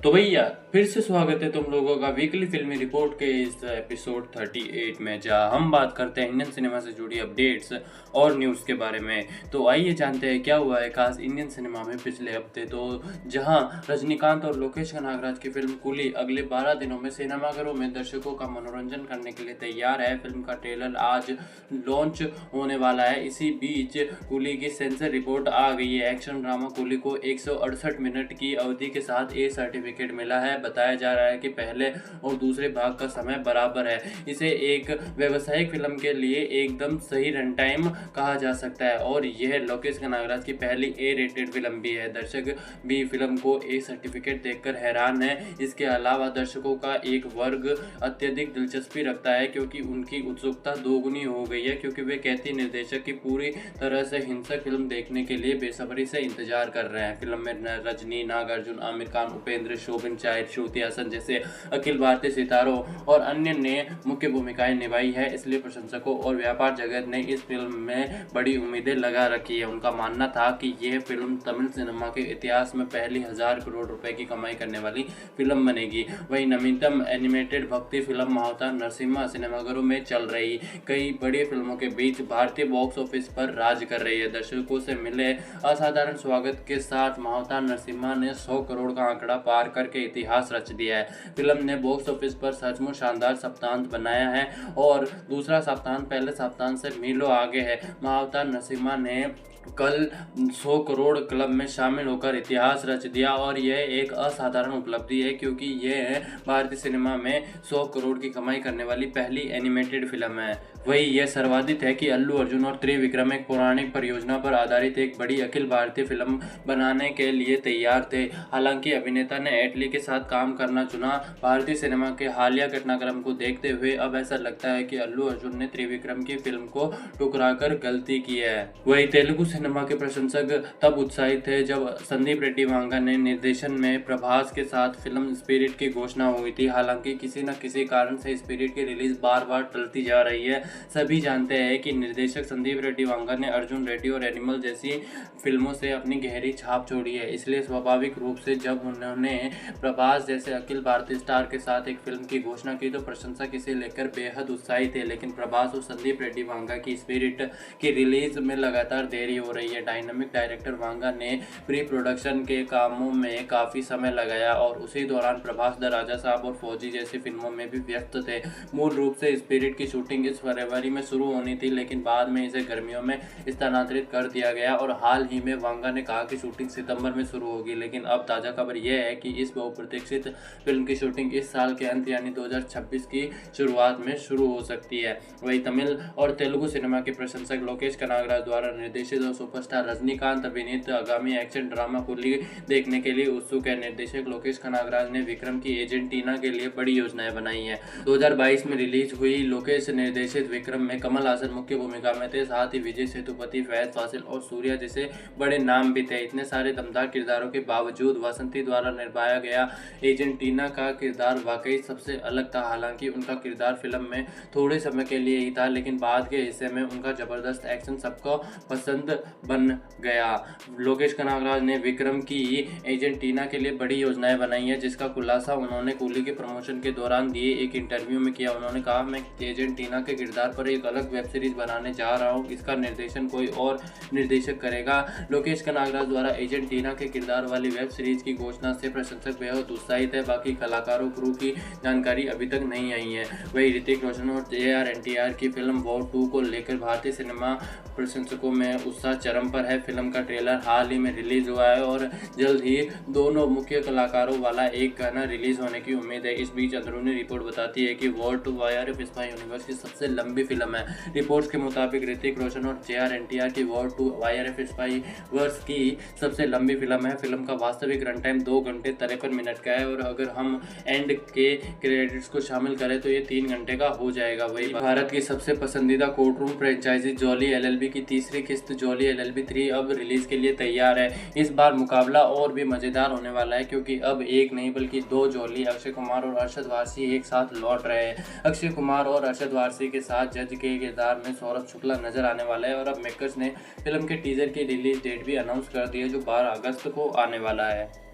तो भैया फिर से स्वागत है तुम लोगों का वीकली फिल्मी रिपोर्ट के इस एपिसोड 38 में, जहां हम बात करते हैं इंडियन सिनेमा से जुड़ी अपडेट्स और न्यूज़ के बारे में। तो आइए जानते हैं क्या हुआ है खास इंडियन सिनेमा में पिछले हफ्ते। तो जहां रजनीकांत और लोकेश कनागराज की फिल्म कूली अगले 12 दिनों में सिनेमाघरों में दर्शकों का मनोरंजन करने के लिए तैयार है। फिल्म का ट्रेलर आज लॉन्च होने वाला है। इसी बीच कूली की सेंसर रिपोर्ट आ गई है। एक्शन ड्रामा कूली को 168 मिनट की अवधि के साथ ए सर्टिफिकेट मिला है। बताया जा रहा है कि पहले और दूसरे भाग का समय बराबर है। इसे एक व्यावसायिक फिल्म के लिए एकदम सही रन टाइम कहा जा सकता है और यह लोकेश कनागराज की पहली ए रेटेड फिल्म भी है। दर्शक भी फिल्म को ए सर्टिफिकेट देखकर हैरान है। इसके अलावा दर्शकों का एक वर्ग अत्यधिक दिलचस्पी रखता है क्योंकि उनकी उत्सुकता दोगुनी हो गई है, क्योंकि वे कहती निर्देशक की पूरी तरह से हिंसक फिल्म देखने के लिए बेसब्री से इंतजार कर रहे हैं। फिल्म में रजनी, नागार्जुन, आमिर खान, उपेंद्र, शोभन चाहर, श्रुति हासन जैसे अखिल भारतीय सितारों और अन्य ने मुख्य भूमिकाएं निभाई है। इसलिए प्रशंसकों और व्यापार जगत ने इस फिल्म में बड़ी उम्मीदें लगा रखी है। उनका मानना था कि यह फिल्म तमिल सिनेमा के इतिहास में पहली 1000 करोड़ रुपए की कमाई करने वाली फिल्म बनेगी। वही नवीनतम एनिमेटेड भक्ति फिल्म महावतार नरसिम्हा सिनेमाघरों में चल रही कई बड़ी फिल्मों के बीच भारतीय बॉक्स ऑफिस पर राज कर रही है। दर्शकों से मिले असाधारण स्वागत के साथ महावतार नरसिम्हा ने 100 करोड़ का आंकड़ा पार करके इतिहास रच दिया है। फिल्म ने बॉक्स ऑफिस पर सचमुच शानदार सप्तांत बनाया है और दूसरा सप्तांत पहले सप्तांत से मीलों आगे है। महावतार नरसिम्हा ने कल 100 करोड़ क्लब में शामिल होकर इतिहास रच दिया और यह एक असाधारण उपलब्धि है, क्योंकि यह भारतीय सिनेमा में 100 करोड़ की कमाई करने वाली पहली एनिमेटेड फिल्म है। वही यह सर्वाधिक है कि अल्लू अर्जुन और त्रिविक्रम एक पौराणिक परियोजना पर आधारित एक बड़ी अखिल भारतीय फिल्म बनाने के लिए तैयार थे। हालांकि अभिनेता ने एटली के साथ काम करना चुना। भारतीय सिनेमा के हालिया घटनाक्रम को देखते हुए अब ऐसा लगता है कि अल्लू अर्जुन ने त्रिविक्रम की फिल्म को ठुकराकर गलती की है। वही तेलुगु सिनेमा के प्रशंसक तब उत्साहित थे जब संदीप रेड्डी वांगा ने निर्देशन में प्रभास के साथ फिल्म स्पिरिट की घोषणा हुई थी। हालांकि किसी न किसी कारण से स्पिरिट की रिलीज बार बार टलती जा रही है। सभी जानते हैं कि निर्देशक संदीप रेड्डी वांगा ने अर्जुन रेड्डी और एनिमल जैसी फिल्मों से अपनी गहरी छाप छोड़ी है। इसलिए स्वाभाविक रूप से जब उन्होंने प्रभास जैसे अखिल भारतीय स्टार के साथ एक फिल्म की घोषणा की तो प्रशंसक इसे लेकर बेहद उत्साहित थे। लेकिन प्रभास और संदीप रेड्डी वांगा की स्पिरिट की रिलीज में लगातार देरी हो रही है। डायनामिक डायरेक्टर वांगा ने प्री प्रोडक्शन के कामों में काफी समय लगाया और उसी दौरान प्रभास द राजा साहब और फौजी जैसी फिल्मों में भी व्यस्त थे। मूल रूप से स्पिरिट की शूटिंग इस फरवरी में शुरू होनी थी, लेकिन बाद में इसे गर्मियों में स्थानांतरित कर दिया गया और हाल ही में वांगा ने कहा कि शूटिंग सितंबर में शुरू होगी। लेकिन अब ताजा खबर यह है कि इस बहुप्रतीक्षित फिल्म की शूटिंग इस साल के अंत यानी 2026 की शुरुआत में शुरू हो सकती है। वही तमिल और तेलुगु सिनेमा के प्रशंसक लोकेश कनागराज द्वारा निर्देशित और सुपरस्टार रजनीकांत अभिनीत आगामी एक्शन ड्रामा कूली देखने के लिए उत्सुक है। निर्देशक लोकेश कनागराज ने विक्रम की अर्जेंटीना के लिए बड़ी योजनाएं बनाई है। 2022 में रिलीज हुई लोकेश निर्देशित विक्रम में कमल हासन मुख्य भूमिका में थे। साथ ही विजय सेतुपति, फहद फासिल और सूर्या जैसे बड़े नाम भी थे। इतने सारे दमदार किरदारों के बावजूद वासंती द्वारा निभाया गया अर्जेंटीना का किरदार वाकई सबसे अलग था। हालांकि उनका किरदार फिल्म में थोड़े समय के लिए ही था, लेकिन बाद के हिस्से में उनका जबरदस्त एक्शन सबको पसंद बन गया। लोकेश कनागराज ने विक्रम की अर्जेंटीना के लिए बड़ी योजनाएं बनाई है, जिसका खुलासा उन्होंने कूली के प्रमोशन के दौरान दिए एक इंटरव्यू में किया। उन्होंने कहा, मैं अर्जेंटीना के किरदार पर एक अलग वेब सीरीज बनाने जा रहा हूं। इसका निर्देशन कोई और निर्देशक करेगा। लोकेश कनागराज द्वारा अर्जेंटीना के किरदार वाली वेब सीरीज की घोषणा से प्रशंसक बेहद उत्साहित है। बाकी कलाकारों क्रू की जानकारी अभी तक नहीं आई है। वही ऋतिक रोशन और JR&TR की फिल्म वॉर 2 को लेकर भारतीय सिनेमा प्रशंसकों में उत्साह चरम पर है। फिल्म का ट्रेलर हाल ही में रिलीज हुआ है और जल्द ही दोनों मुख्य कलाकारों वाला एक गाना रिलीज होने की उम्मीद है। इस बीच अंदरूनी रिपोर्ट बताती है कि वॉर 2 YRF स्पाई यूनिवर्स की सबसे लंबी फिल्म है। रिपोर्ट्स के मुताबिक ऋतिक रोशन और JR&TR की वॉर 2 YRF स्पाई वर्स की सबसे लंबी फिल्म है। फिल्म का वास्तविक रन टाइम 2 घंटे 53 मिनट का है और अगर हम एंड के क्रेडिट्स को शामिल करें तो ये 3 घंटे का हो जाएगा। वही भारत की सबसे पसंदीदा court room franchise Jolly LLB की तीसरी किस्त जॉली LLB 3 अब रिलीज के लिए तैयार है। इस बार मुकाबला और भी मजेदार होने वाला है, क्योंकि अब एक नहीं बल्कि 2 जॉली अक्षय कुमार और अरशद वारसी एक साथ लौट रहे हैं। अक्षय कुमार और अरशद वारसी के साथ जज के किरदार में सौरभ शुक्ला नजर आने वाला है और अब मेकर्स ने फिल्म के टीजर की रिलीज डेट भी अनाउंस कर दी है, जो 12 अगस्त को आने वाला है।